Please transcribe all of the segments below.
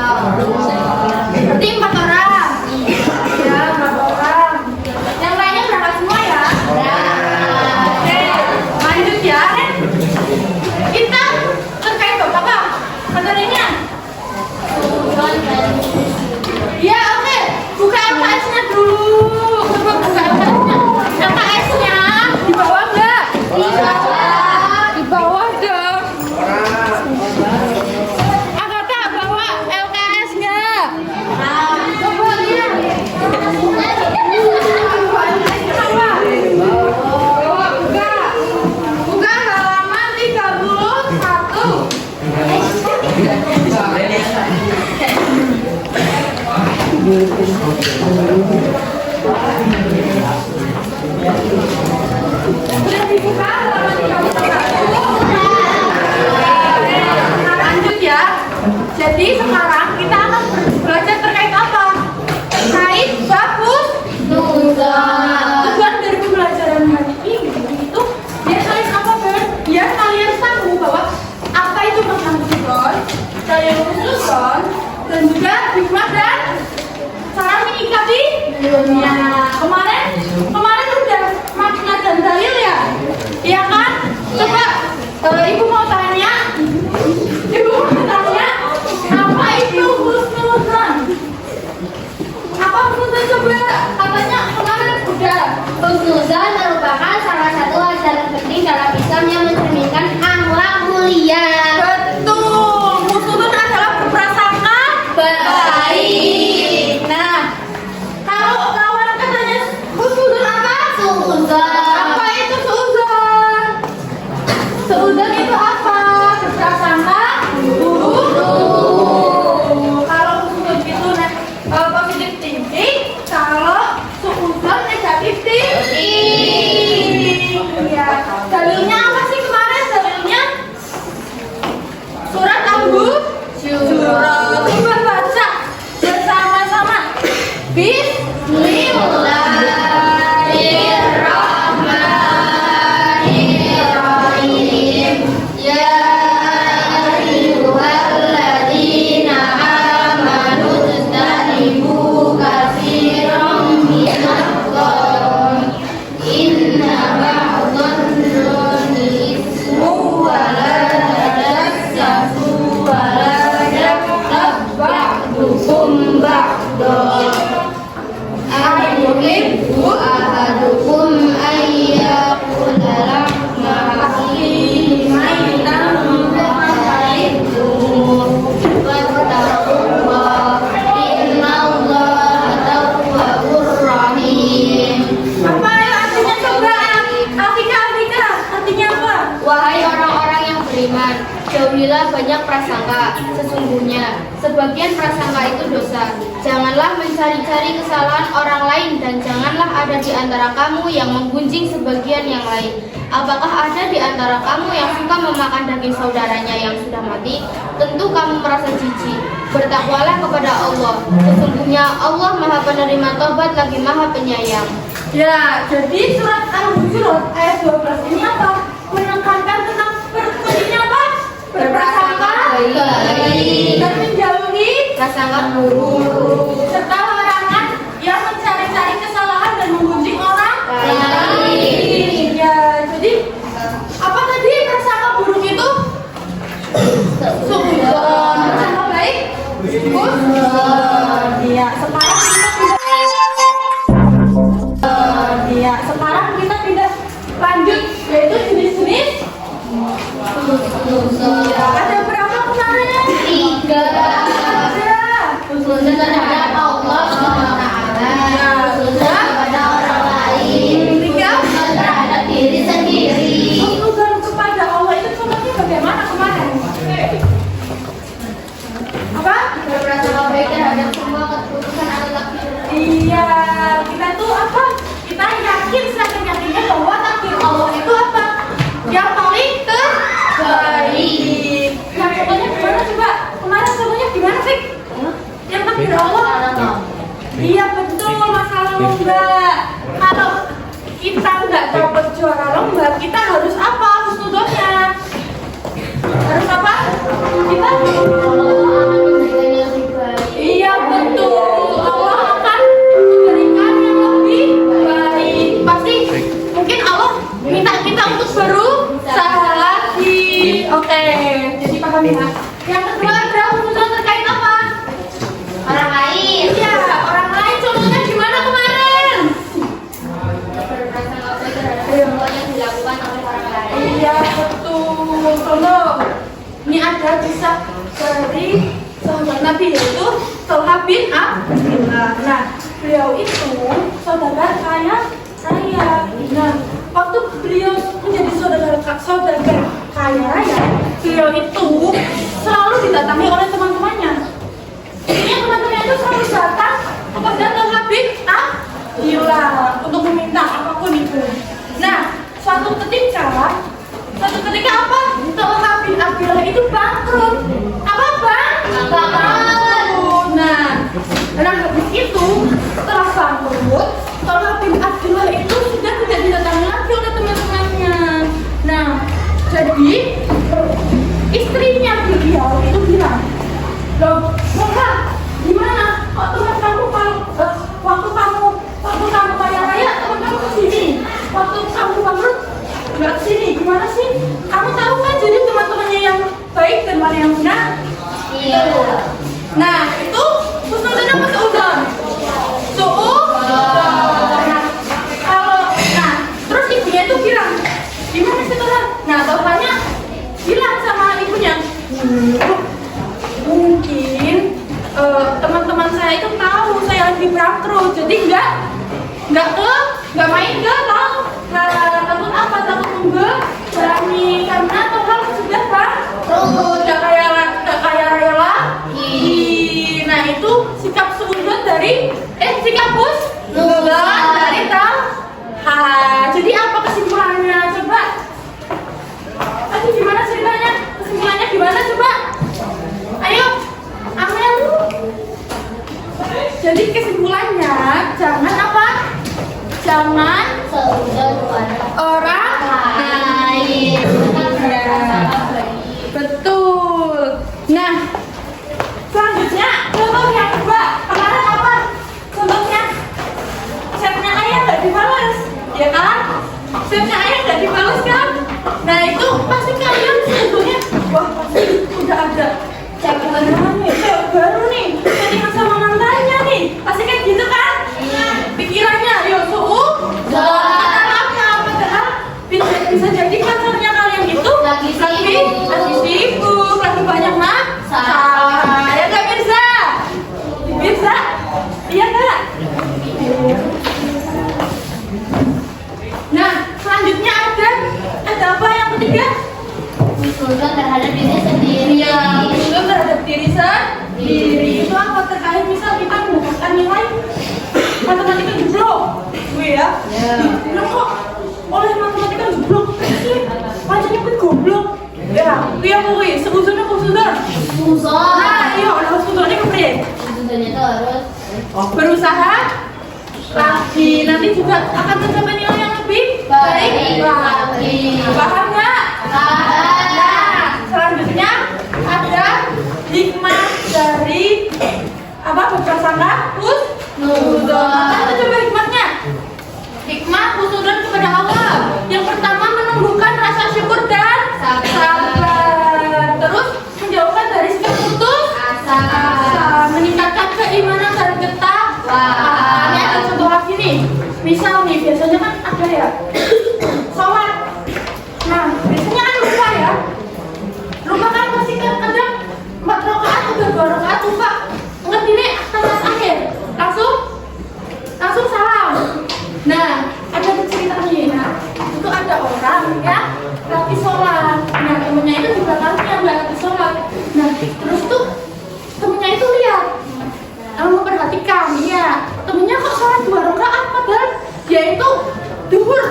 Berarti 4 orang. Ya, 4 orang. Yang lainnya berangkat semua ya? Oke, lanjut ya. Kita terkait apa? Materinya? Ya, oke. Buka LKS-nya dulu. Coba buka LKS-nya. LKS-nya di bawah enggak? Di bawah. Di bawah dong. Agatha bawa LKS-nya. Coba lihat. Bawa buka. Buka halaman 31. Sudah dibuka halaman 31. Lanjut ya. Jadi sekarang kita akan belajar terkait apa? Terkait bab husnuzon. Tujuan dari pembelajaran hari ini itu biar kalian apa Ben? Biar kalian tahu bahwa apa itu makna husnuzon, kalian husnuzon, dan juga hikmah dan cara menyikapi dunia. Kemarin udah makna dan dalil ya, iya kan? Coba ibu mau tanya, apa itu husnuzon? Apa husnuzon coba? Katanya kemarin udah. Husnuzon merupakan salah satu ajaran penting dalam Islam yang mencerminkan akhlak mulia. Betul, husnuzon adalah berprasangka baik. Nah, kalau kawan katanya husnuzon apa? Suudzon. Apa itu suudzon? Suudzon itu apa? Berprasangka buruk. Kalau husnuzon itu positive thinking, kalau suudzon negatif thinking. Ya, dalilnya apa sih kemarin? Dalilnya surat Al-Hujurat. Coba baca bersama-sama. Bismillahirrahmanirrahim. Ya ayyuhalladzina amanu ijtanibu katsiran minadh-dhanni inna ba'dadh-dhanni itsmun wa la tajassasu wa la yaghtab ba'dukum ba'dan. Ayuhibbu ahadukum ayyakula lahma akhihi maitan fakarihtumu wattaqullah innallaha tawwabur rahim. Apa yang artinya coba? Alika. Artinya apa? Wahai orang-orang yang beriman, jauhilah banyak prasangka. Sesungguhnya sebagian prasangka itu dosa. Janganlah mencari-cari kesalahan orang lain dan janganlah ada di antara kamu yang menggunjing sebagian yang lain. Apakah ada di antara kamu yang suka memakan daging saudaranya yang sudah mati? Tentu kamu merasa jijik. Bertakwalah kepada Allah. Sesungguhnya Allah Maha Penerima Taubat lagi Maha Penyayang. Ya, jadi surat Al-Hujurat ayat 12 ini apa? Menekankan tentang kuncinya apa? Berprasangka baik dan menjauhi Prasangka buruk. serta larangan yang mencari-cari kesalahan dan menggunjing orang lain. Ya, jadi apa tadi prasangka buruk itu? Suudzon. Prasangka baik? Husnuzon. Iya, sekarang kita pindah lanjut yaitu jenis-jenis. Ya, ada berapa kemarin? 3. Ada. Husnuzon terhadap Allah SWT. Husnuzon kepada orang lain. 3. Husnuzon terhadap diri sendiri. Husnuzon kepada Allah itu contohnya bagaimana kemarin? Apa? Berprasangka baik terhadap semua keputusan atau takdir. Iya, kita tuh apa? Kita yakin yakinnya bahwa takdir Allah itu apa? Yang paling terbaik. Yang contohnya gimana coba? Kemarin contohnya gimana sih? Yang takdir Allah. Iya betul, masalah lomba. Kalau kita nggak dapat juara lomba, kita harus apa? Husnuzonnya harus apa? Kita Yang kedua ada husnuzon terkait apa? Orang lain. Iya, orang lain. Contohnya gimana kemarin? Berprasangka baik terhadap semua yang dilakukan oleh orang lain. Iya, betul. Contoh, ini ada kisah dari sahabat Nabi yaitu Thalha bin Abdillah. Nah, beliau itu saudara kaya raya. Nah, waktu beliau menjadi saudara kaya raya, beliau itu selalu didatangi oleh teman-temannya. Ini teman-temannya itu selalu datang kepada Thalha bin Abdillah untuk meminta apapun itu. Nah, suatu ketika apa? Thalha bin Abdillah itu bangkrut. Apa bang? Bangkrut. Nah habis itu setelah bangkrut, Thalha bin Abdillah itu sudah tidak didatangi lagi oleh teman-temannya. Nah, jadi istrinya beliau itu bilang, loh, Thalha, gimana? Kok teman kamu waktu kamu kaya raya, teman kamu kesini. Waktu kamu bangkrut, nggak kesini. Gimana sih? Kamu tahu kan jadi teman-temannya yang baik dan mana yang benar? Iya. Nah, itu husnuzon apa suudzon? Suudzon. Nah, terus ibunya itu bilang, gimana sih Thalha? Nah, Thalhanya bilang sama ibunya, mungkin teman-teman saya itu tahu saya lagi bangkrut, jadi nggak main ke takut apa? Takut berani karena Thalha sudah bangkrut, nggak kaya raya lagi. Nah, itu sikap suudzon dari sikap husnuzon dari Thalha. Jadi apa kesimpulannya? Coba. Tadi gimana ceritanya? Kesimpulannya gimana coba? Ayo, Amel. Jadi kesimpulannya jangan apa? Jangan Suudzon kepada orang lain. Berprasangka baik. betul. Nah, selanjutnya contoh yang kedua. Kemarin apa? Contohnya chatnya ayah nggak dibalas, ya kan? Chatnya ayah nggak dibalas kan? Nah, itu pasti kalian sebetulnya, wah pasti udah ada cewek baru nih, chattingan sama mantannya nih, pasti kayak gitu kan? Pikirannya, yuk padahal bisa jadi pacarnya kalian itu Lagi sibuk, lagi banyak masalah. Ya nggak Mirza? Mirza? Iya nggak? Nah, selanjutnya ada apa yang ketiga? Husnuzon terhadap diri sendiri. Iya, husnuzon terhadap diri sendiri. Itu apa? Terkait misal kita mendapatkan nilai matematika jeblok, ya? Bilang kok oleh matematika jeblok sih? Pacarnya kan goblok. Ya, dia kuwi seuzon apa husnuzon? Husnuzon. Nah, iya, ada husnuzonnya kepriye? Husnuzonnya itu harus Berusaha lagi, nanti juga akan tercapai nilai yang lebih baik lagi. Paham nggak? Nah, selanjutnya ada hikmah dari apa? Berprasangka husnuzon. Apa coba hikmahnya? Hikmah husnuzon kepada Allah. Yang pertama menumbuhkan rasa syukur dan sabar. Terus menjauhkan dari sikap putus asa, meningkatkan keimanan dan ketakwaan. Ini ada contoh lagi nih. Misal nih, biasanya kan ada ya sholat. Nah, biasanya kan lupa ya. Lupa kan pasti kan kadang 4 rakaat atau 2 rakaat lupa. Ngerti nih tengah akhir. Langsung salam. Nah, ada ceritanya. Nah, itu ada orang ya lagi sholat. Nah, temennya itu di belakangnya nggak lagi sholat. Nah, terus tuh temennya itu lihat, memperhatikan, ya temennya kok sholat 2 rakaat padahal dia itu duhur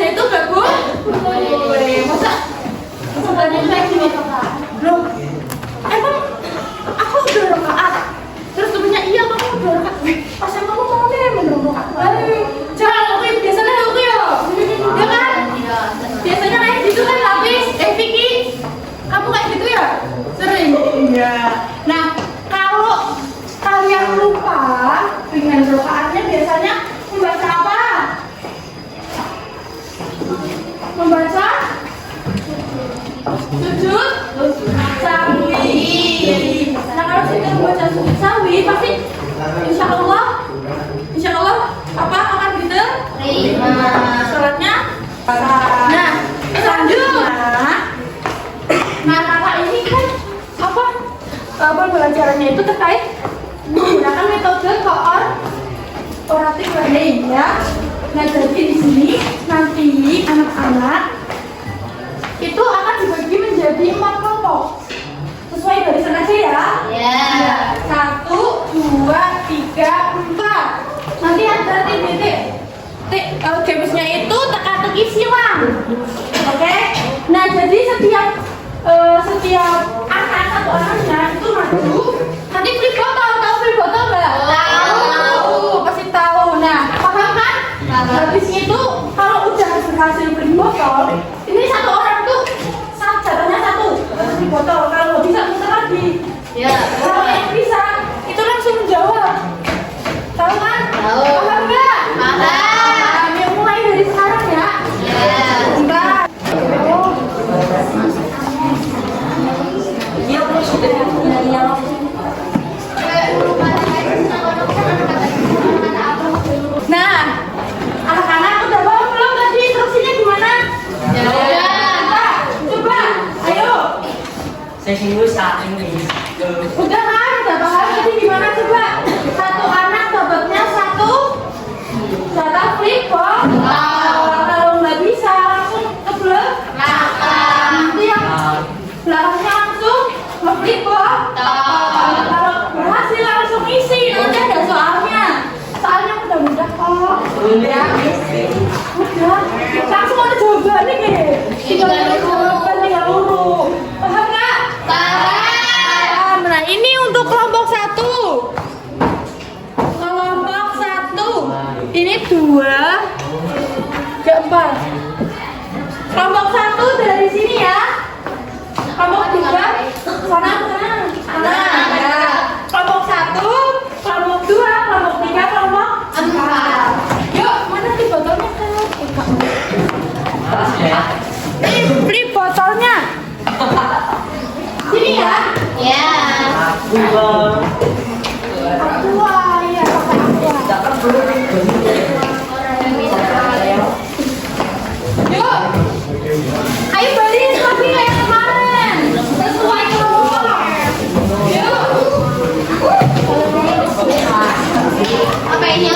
baca itu gak Bu? Boleh. Masa sebenarnya saya gini loh, emang aku udah rakaat? Terus temennya iya kamu udah rakaat. Pas yang kamu mau deh menurut jangan lakuin biasanya aku ya. Ya kan? Biasanya kayak gitu kan habis. Vicky, kamu kayak gitu ya? Sering? Iya. Nah, kalau kalian lupa dengan rakaatnya biasanya membaca apa? Membaca sujud sawi. Nah kalau kita membaca sujud sawi pasti insya Allah apa akan diterima sholatnya. Nah selanjutnya, nah kakak ini kan apa pembelajarannya itu terkait menggunakan metode kooperatif learning ya. Nah jadi di sini nanti anak-anak itu akan dibagi menjadi 4 kelompok sesuai barisan aja ya. Ya. 1, 2, 3, 4. Nanti ada titik gamesnya itu teka-teki silang. Oke. Nah jadi setiap anak satu anaknya itu maju. Nanti flip botol, tahu flip botol nggak? Tahu, pasti tahu. Nah paham kan? Habis itu kalau udah berhasil flip botol, ini satu orang tuh jatuhnya satu flip botol. Kalau nggak bisa muter lagi. Ya. Kalau yang bisa itu langsung menjawab. Tahu kan? Tahu. Paham nggak? Paham. Ya mulai dari sekarang ya. Ya. Enggak. Nah, anak-anak udah paham belum tadi instruksinya gimana? Ya udah. Coba, ayo. Saya singgung saat ini. Udah kan? Udah paham tadi gimana coba? Satu anak dapatnya satu flip kalau nggak bisa langsung ke belakang. Nanti yang belakangnya langsung flip kalau berhasil langsung isi. Nanti ada soalnya mudah kok. Udah langsung ada jawabannya nih. Tinggal urut. Paham nggak? Paham. Nah ini untuk kelompok 1. Kelompok 1 ini 2, 4. Kelompok 1 dari sini ya. Kelompok 2 sana. Ya. Kelompok 1, kelompok 2, kelompok 3, kelompok 4. Yuk, mana di botolnya kan? Flip botolnya. Sini ya. Ya. Aqua ya, yuk. Ayo baris lagi kayak kemarin. Sesuai kelompok. Yuk. Apa ini?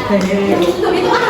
Yang susut itu apa?